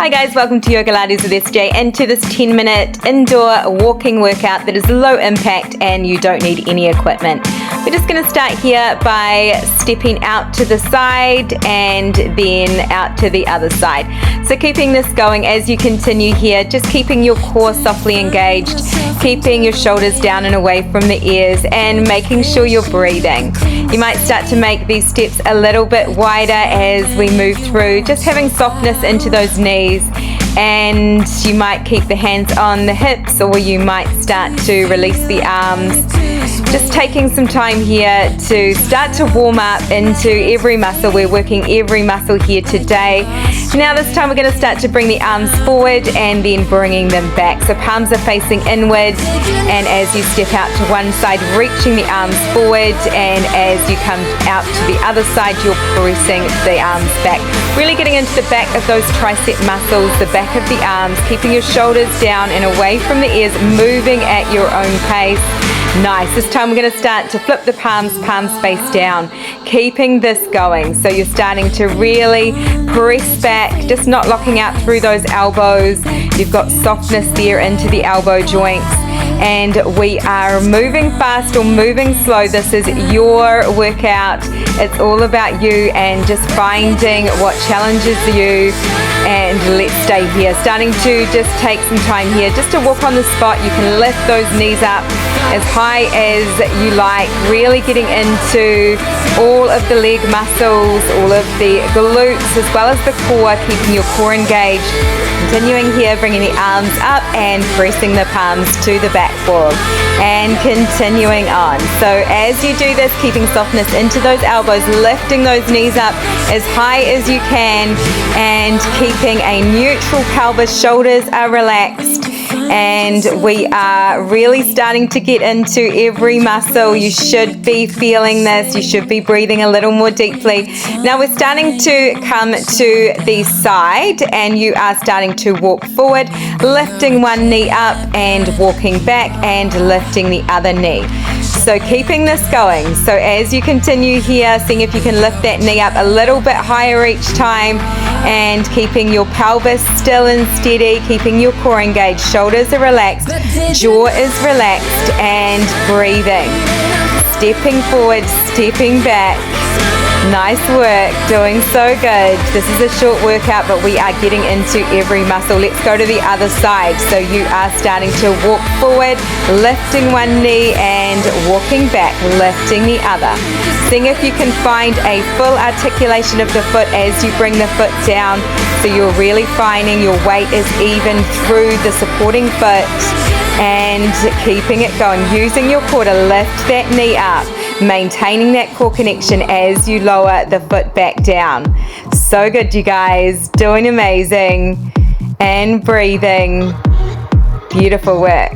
Hi guys, welcome to Yoga Lattes with SJ and to this 10-minute indoor walking workout that is low impact and you don't need any equipment. We're just going to start here by stepping out to the side and then out to the other side. So keeping this going as you continue here, just keeping your core softly engaged, keeping your shoulders down and away from the ears and making sure you're breathing. You might start to make these steps a little bit wider as we move through, just having softness into those knees, and you might keep the hands on the hips or you might start to release the arms. Just taking some time here to start to warm up into every muscle. We're working every muscle here today. Now this time we're going to start to bring the arms forward and then bringing them back. So palms are facing inward, and as you step out to one side, reaching the arms forward, and as you come out to the other side, you're pressing the arms back. Really getting into the back of those tricep muscles, the back of the arms, keeping your shoulders down and away from the ears, moving at your own pace. Nice. This time we're going to start to flip the palms face down, keeping this going. So you're starting to really press back, just not locking out through those elbows. You've got softness there into the elbow joints. And we are moving fast or moving slow. This is your workout. It's all about you and just finding what challenges you. And let's stay here. Starting to just take some time here just to walk on the spot. You can lift those knees up as high as you like, really getting into all of the leg muscles, all of the glutes as well as the core, keeping your core engaged. Continuing here, bringing the arms up and pressing the palms to the back wall and continuing on. So as you do this, keeping softness into those elbows, lifting those knees up as high as you can and keeping a neutral pelvis. Shoulders are relaxed. And we are really starting to get into every muscle. You should be feeling this. You should be breathing a little more deeply. Now we're starting to come to the side and you are starting to walk forward, lifting one knee up and walking back and lifting the other knee. So keeping this going. So as you continue here, seeing if you can lift that knee up a little bit higher each time and keeping your pelvis still and steady, keeping your core engaged, shoulders are relaxed, jaw is relaxed, and breathing. Stepping forward, stepping back. Nice work, doing so good. This is a short workout, but we are getting into every muscle. Let's go to the other side. So you are starting to walk forward, lifting one knee and walking back, lifting the other. Seeing if you can find a full articulation of the foot as you bring the foot down. So you're really finding your weight is even through the supporting foot and keeping it going. Using your core to lift that knee up. Maintaining that core connection as you lower the foot back down. So good, you guys. Doing amazing and breathing. Beautiful work.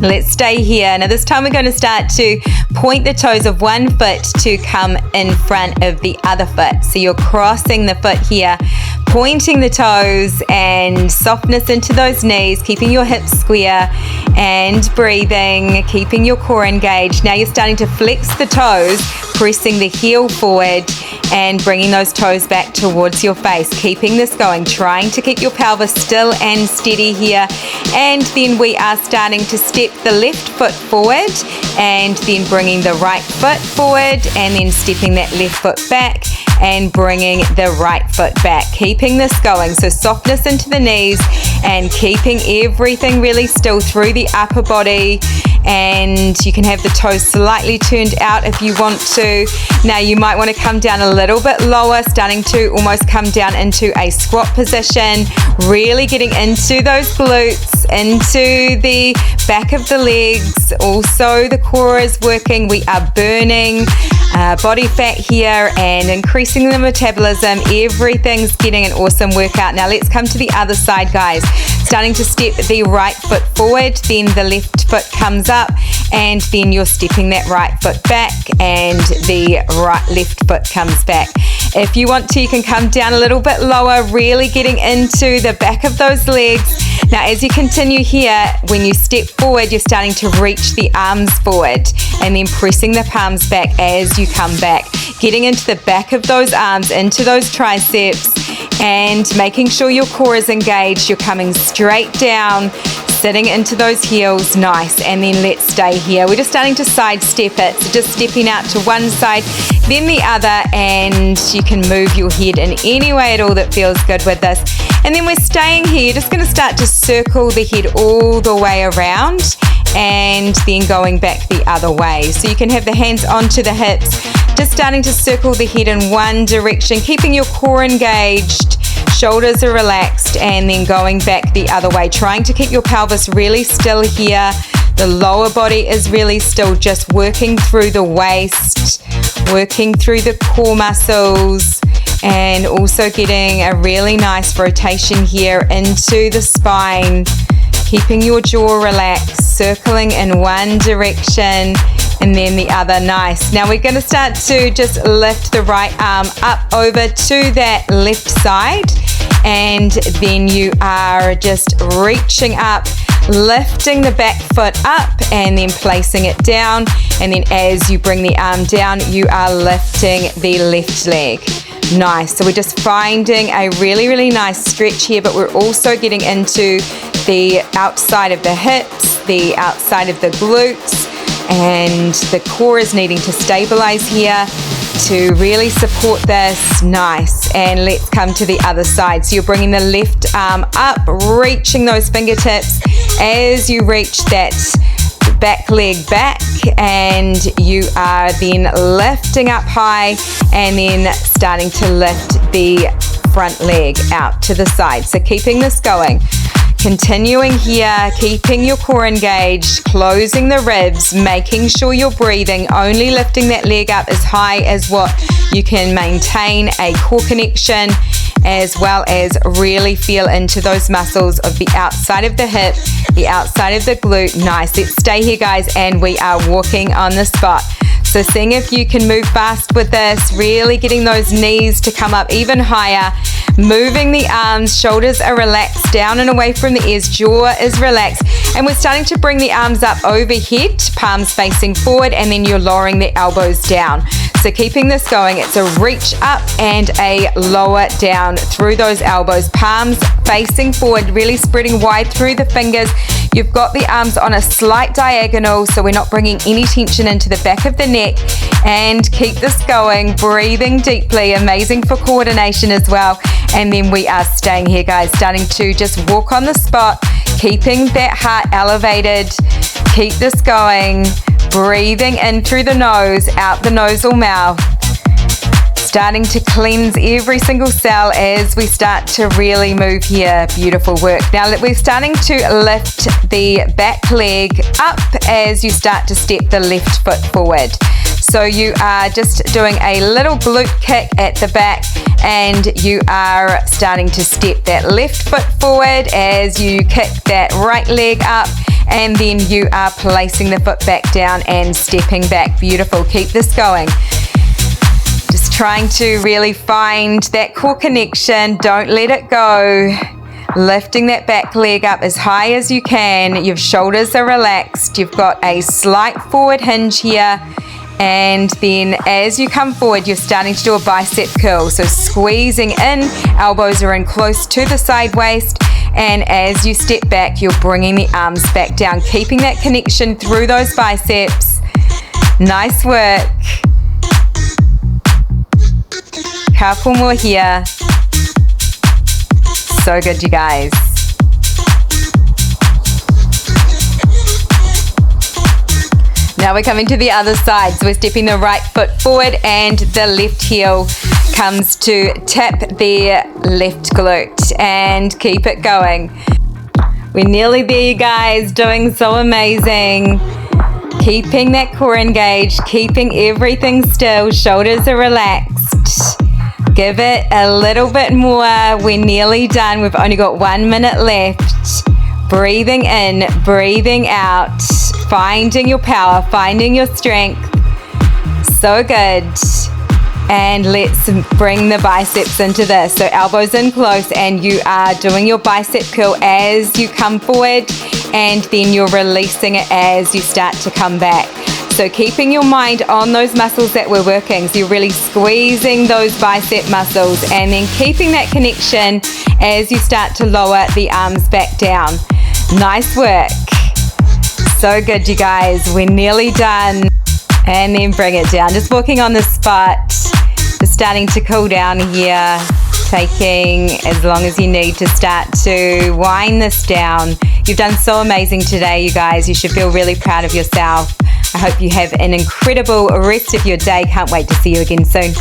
Let's stay here. Now this time we're going to start to point the toes of one foot to come in front of the other foot. So you're crossing the foot here, pointing the toes and softness into those knees, keeping your hips square and breathing, keeping your core engaged. Now you're starting to flex the toes, pressing the heel forward and bringing those toes back towards your face, keeping this going, trying to keep your pelvis still and steady here. And then we are starting to step the left foot forward and then bringing the right foot forward and then stepping that left foot back and bringing the right foot back, keeping this going. So softness into the knees and keeping everything really still through the upper body. And you can have the toes slightly turned out if you want to. Now you might want to come down a little bit lower, starting to almost come down into a squat position, really getting into those glutes, into the back of the legs. Also the core is working. We are burning body fat here and increasing the metabolism. Everything's getting an awesome workout. Now let's come to the other side, guys. Starting to step the right foot forward, then the left foot comes up, and then you're stepping that right foot back and the left foot comes back. If you want to, you can come down a little bit lower, really getting into the back of those legs. Now as you continue here, when you step forward, you're starting to reach the arms forward and then pressing the palms back as you come back, getting into the back of those arms, into those triceps, and making sure your core is engaged. You're coming straight down, sitting into those heels. Nice. And then let's stay here. We're just starting to sidestep it. So just stepping out to one side, then the other, and you can move your head in any way at all that feels good with this. And then we're staying here. You're just going to start to circle the head all the way around and then going back the other way. So you can have the hands onto the hips, just starting to circle the head in one direction, keeping your core engaged, shoulders are relaxed, and then going back the other way, trying to keep your pelvis really still here. The lower body is really still, just working through the waist, working through the core muscles, and also getting a really nice rotation here into the spine, keeping your jaw relaxed, circling in one direction and then the other. Nice. Now we're going to start to just lift the right arm up over to that left side, and then you are just reaching up, lifting the back foot up and then placing it down, and then as you bring the arm down, you are lifting the left leg. Nice. So we're just finding a really, really nice stretch here, but we're also getting into the outside of the hips, the outside of the glutes, and the core is needing to stabilize here to really support this. Nice. And let's come to the other side. So you're bringing the left arm up, reaching those fingertips as you reach that back leg back, and you are then lifting up high and then starting to lift the front leg out to the side. So keeping this going, continuing here, keeping your core engaged, closing the ribs, making sure you're breathing, only lifting that leg up as high as what you can maintain a core connection, as well as really feel into those muscles of the outside of the hip, the outside of the glute. Nice. Let's stay here, guys, and we are walking on the spot. So seeing if you can move fast with this, really getting those knees to come up even higher, moving the arms, shoulders are relaxed, down and away from the ears, jaw is relaxed, and we're starting to bring the arms up overhead, palms facing forward, and then you're lowering the elbows down. So keeping this going, it's a reach up and a lower down through those elbows, palms facing forward, really spreading wide through the fingers. You've got the arms on a slight diagonal, so we're not bringing any tension into the back of the neck. And keep this going, breathing deeply, amazing for coordination as well. And then we are staying here, guys, starting to just walk on the spot, keeping that heart elevated. Keep this going, breathing in through the nose, out the nose or mouth. Starting to cleanse every single cell as we start to really move here. Beautiful work. Now we're starting to lift the back leg up as you start to step the left foot forward. So you are just doing a little glute kick at the back, and you are starting to step that left foot forward as you kick that right leg up, and then you are placing the foot back down and stepping back. Beautiful. Keep this going. Just trying to really find that core connection. Don't let it go. Lifting that back leg up as high as you can. Your shoulders are relaxed. You've got a slight forward hinge here. And then as you come forward, you're starting to do a bicep curl. So squeezing in, elbows are in close to the side waist. And as you step back, you're bringing the arms back down, keeping that connection through those biceps. Nice work. Couple more here. So good, you guys. Now we're coming to the other side. So we're stepping the right foot forward and the left heel comes to tap the left glute, and keep it going. We're nearly there, you guys. Doing so amazing. Keeping that core engaged, keeping everything still. Shoulders are relaxed. Give it a little bit more. We're nearly done. We've only got 1 minute left. Breathing in, breathing out, finding your power, finding your strength. So good. And let's bring the biceps into this. So elbows in close, and you are doing your bicep curl as you come forward, and then you're releasing it as you start to come back. So keeping your mind on those muscles that we're working. So you're really squeezing those bicep muscles and then keeping that connection as you start to lower the arms back down. Nice work. So good, you guys. We're nearly done. And then bring it down. Just walking on the spot. Just starting to cool down here. Taking as long as you need to start to wind this down. You've done so amazing today, you guys. You should feel really proud of yourself. I hope you have an incredible rest of your day. Can't wait to see you again soon.